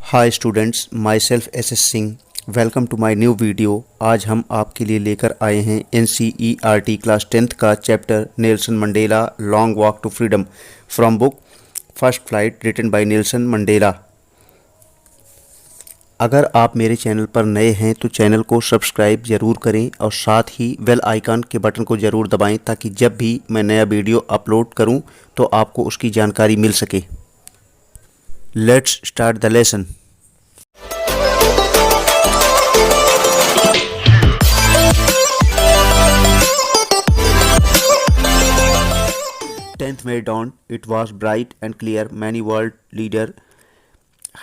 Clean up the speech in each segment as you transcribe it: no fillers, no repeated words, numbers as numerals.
Hi students, myself S S Singh. Welcome to my new video. आज हम आपके लिए लेकर आए हैं NCERT क्लास 10th का chapter Nelson Mandela long walk to freedom from book first flight written by Nelson Mandela. अगर आप मेरे चैनल पर नए हैं तो चैनल को सब्सक्राइब ज़रूर करें और साथ ही बेल आइकन के बटन को ज़रूर दबाएं ताकि जब भी मैं नया वीडियो अपलोड करूं तो आपको उसकी जानकारी मिल सके। Let's start the lesson. 10th May dawned. It was bright and clear. Many world leaders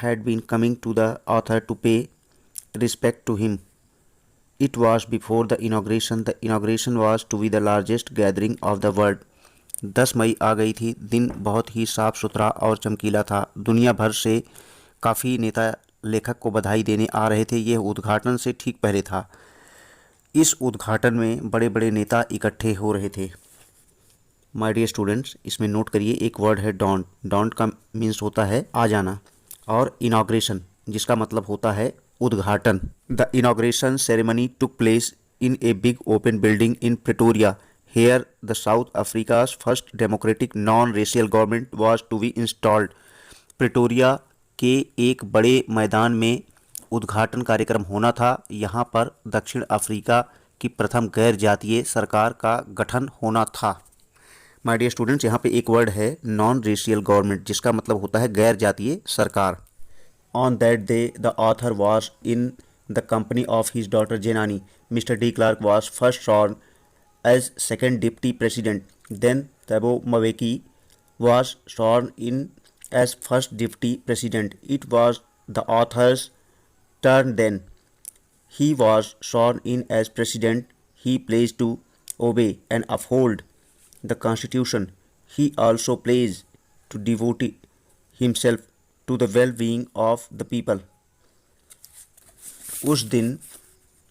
had been coming to the author to pay respect to him. It was before the inauguration. The inauguration was to be the largest gathering of the world. 10 मई आ गई थी। दिन बहुत ही साफ सुथरा और चमकीला था। दुनिया भर से काफ़ी नेता लेखक को बधाई देने आ रहे थे। यह उद्घाटन से ठीक पहले था। इस उद्घाटन में बड़े बड़े नेता इकट्ठे हो रहे थे। माय डियर स्टूडेंट्स, इसमें नोट करिए, एक वर्ड है डॉन्ट। डॉन्ट का मीन्स होता है आ जाना, और इनॉग्रेशन जिसका मतलब होता है उद्घाटन। The inauguration ceremony took place in a big open building in Pretoria. Here the South Africa's first democratic non racial government was to be installed. Pretoria के एक बड़े मैदान में उद्घाटन कार्यक्रम होना था। यहाँ पर दक्षिण अफ्रीका की प्रथम गैर जातीय सरकार का गठन होना था। माय डियर स्टूडेंट्स, यहाँ पे एक वर्ड है नॉन रेशियल गवर्नमेंट जिसका मतलब होता है गैर जातीय सरकार। On that day the author was in the company of his daughter Zenani. Mr de Klerk was first sworn as second deputy president. Then Thabo Mbeki was sworn in as first deputy president. It was the author's turn then. He was sworn in as president. He pledged to obey and uphold the Constitution. He also pledged to devote himself to the well-being of the people. उस दिन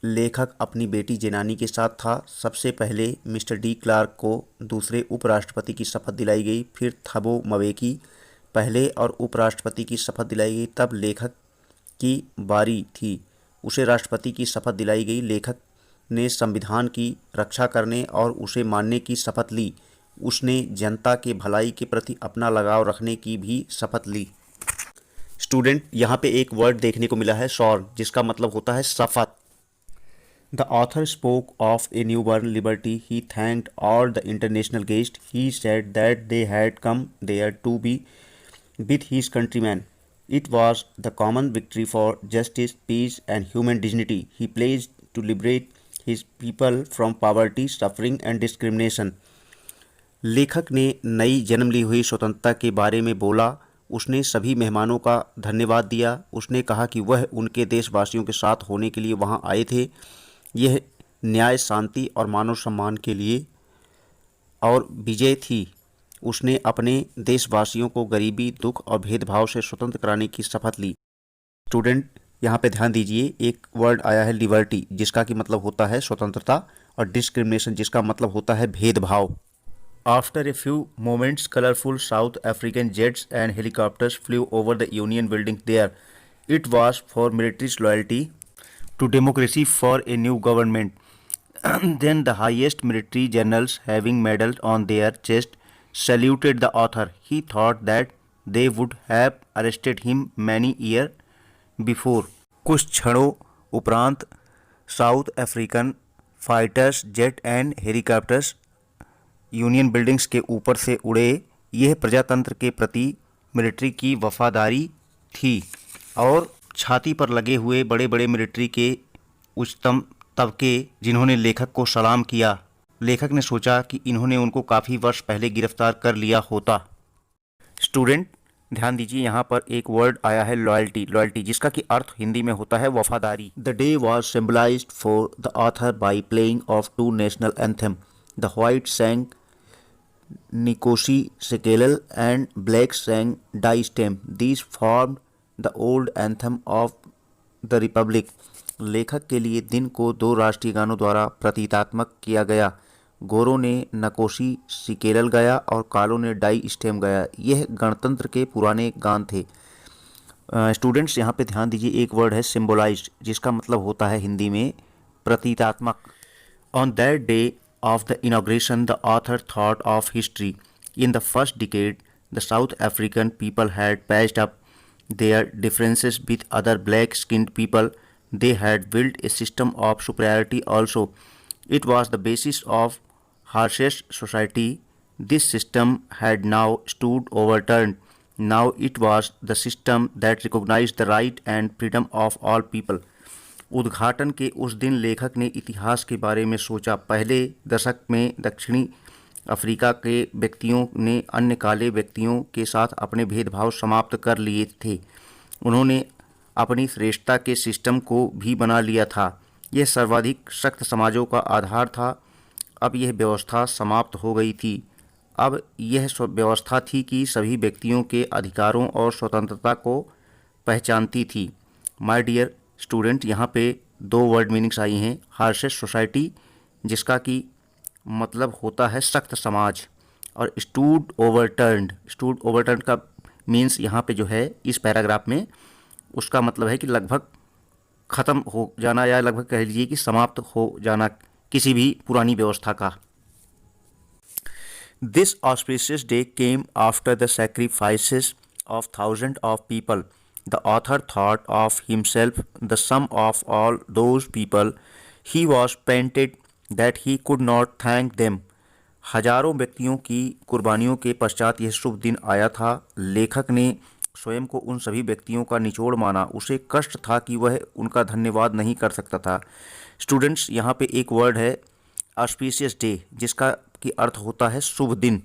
लेखक अपनी बेटी जेनानी के साथ था। सबसे पहले मिस्टर डी क्लार्क को दूसरे उपराष्ट्रपति की शपथ दिलाई गई। फिर थबो मवेकी पहले और उपराष्ट्रपति की शपथ दिलाई गई। तब लेखक की बारी थी, उसे राष्ट्रपति की शपथ दिलाई गई। लेखक ने संविधान की रक्षा करने और उसे मानने की शपथ ली। उसने जनता के भलाई के प्रति अपना लगाव रखने की भी शपथ ली। स्टूडेंट, यहाँ पे एक वर्ड देखने को मिला है शॉर्न, जिसका मतलब होता है शपथ। The author spoke of a new born liberty. He thanked all the international guest. He said that they had come there to be with his countrymen. It was the common victory for justice, peace, and human dignity. He pledged to liberate his people from poverty, suffering, and discrimination. लेखक ने नई जन्म ली हुई स्वतंत्रता के बारे में बोला। उसने सभी मेहमानों का धन्यवाद दिया। उसने कहा कि वह उनके देशवासियों के साथ होने के लिए वहां आए थे। यह न्याय, शांति और मानव सम्मान के लिए और विजय थी। उसने अपने देशवासियों को गरीबी, दुख और भेदभाव से स्वतंत्र कराने की शपथ ली। स्टूडेंट, यहाँ पे ध्यान दीजिए, एक वर्ड आया है लिबर्टी जिसका कि मतलब होता है स्वतंत्रता, और डिस्क्रिमिनेशन जिसका मतलब होता है भेदभाव। After a few moments colourful South African jets and helicopters flew over the union building there. It was for military's loyalty to democracy for a new government. Then the highest military generals, having medals on their chest, saluted the author. He thought that they would have arrested him many years before. कुछ क्षणों उपरांत south African fighters, jet and helicopters union buildings के ऊपर से उड़े। यह प्रजातंत्र के प्रति मिलिट्री की वफादारी थी, और छाती पर लगे हुए बड़े बड़े मिलिट्री के उच्चतम तबके जिन्होंने लेखक को सलाम किया। लेखक ने सोचा कि इन्होंने उनको काफ़ी वर्ष पहले गिरफ्तार कर लिया होता। स्टूडेंट, ध्यान दीजिए, यहाँ पर एक वर्ड आया है लॉयल्टी। लॉयल्टी जिसका कि अर्थ हिंदी में होता है वफादारी। The day was symbolised for the author by playing of two national anthem. The white sang Nkosi Sikelel and black sang Die Stem. These formed the old anthem of the republic. लेखक के लिए दिन को दो राष्ट्रीय गानों द्वारा प्रतीकात्मक किया गया। गोरों ने नकोशी सिकेलल गाया और कालों ने डाई स्टेम गाया। यह गणतंत्र के पुराने गान थे। स्टूडेंट्स यहाँ पे ध्यान दीजिए, एक वर्ड है सिम्बोलाइज्ड, जिसका मतलब होता है हिंदी में प्रतीकात्मक। On that day of the inauguration, the author thought of history. In the first decade, the South African people had patched up their differences with other black-skinned people. They had built a system of superiority also. It was the basis of harshest society. This system had now stood overturned. Now it was the system that recognized the right and freedom of all people. उद्घाटन के उस दिन लेखक ने इतिहास के बारे में सोचा। पहले दशक में दक्षिणी अफ्रीका के व्यक्तियों ने अन्य काले व्यक्तियों के साथ अपने भेदभाव समाप्त कर लिए थे। उन्होंने अपनी श्रेष्ठता के सिस्टम को भी बना लिया था। यह सर्वाधिक सख्त समाजों का आधार था। अब यह व्यवस्था समाप्त हो गई थी। अब यह व्यवस्था थी कि सभी व्यक्तियों के अधिकारों और स्वतंत्रता को पहचानती थी। माय डियर स्टूडेंट, यहाँ पे दो वर्ड मीनिंग्स आई हैं। हार्शेस्ट सोसाइटी, जिसका कि मतलब होता है सख्त समाज, और स्टूड ओवरटर्न्ड। स्टूड ओवरटर्न्ड का मीन्स यहाँ पे जो है इस पैराग्राफ में उसका मतलब है कि लगभग ख़त्म हो जाना, या लगभग कह लीजिए कि समाप्त हो जाना किसी भी पुरानी व्यवस्था का। This auspicious day came after the sacrifices of thousand of people. The author thought of himself the sum of all those people. He was painted that he could not thank them. हजारों व्यक्तियों की कुर्बानियों के पश्चात यह शुभ दिन आया था। लेखक ने स्वयं को उन सभी व्यक्तियों का निचोड़ माना। उसे कष्ट था कि वह उनका धन्यवाद नहीं कर सकता था। स्टूडेंट्स, यहाँ पे एक वर्ड है ऑस्पिशियस डे, जिसका कि अर्थ होता है शुभ दिन।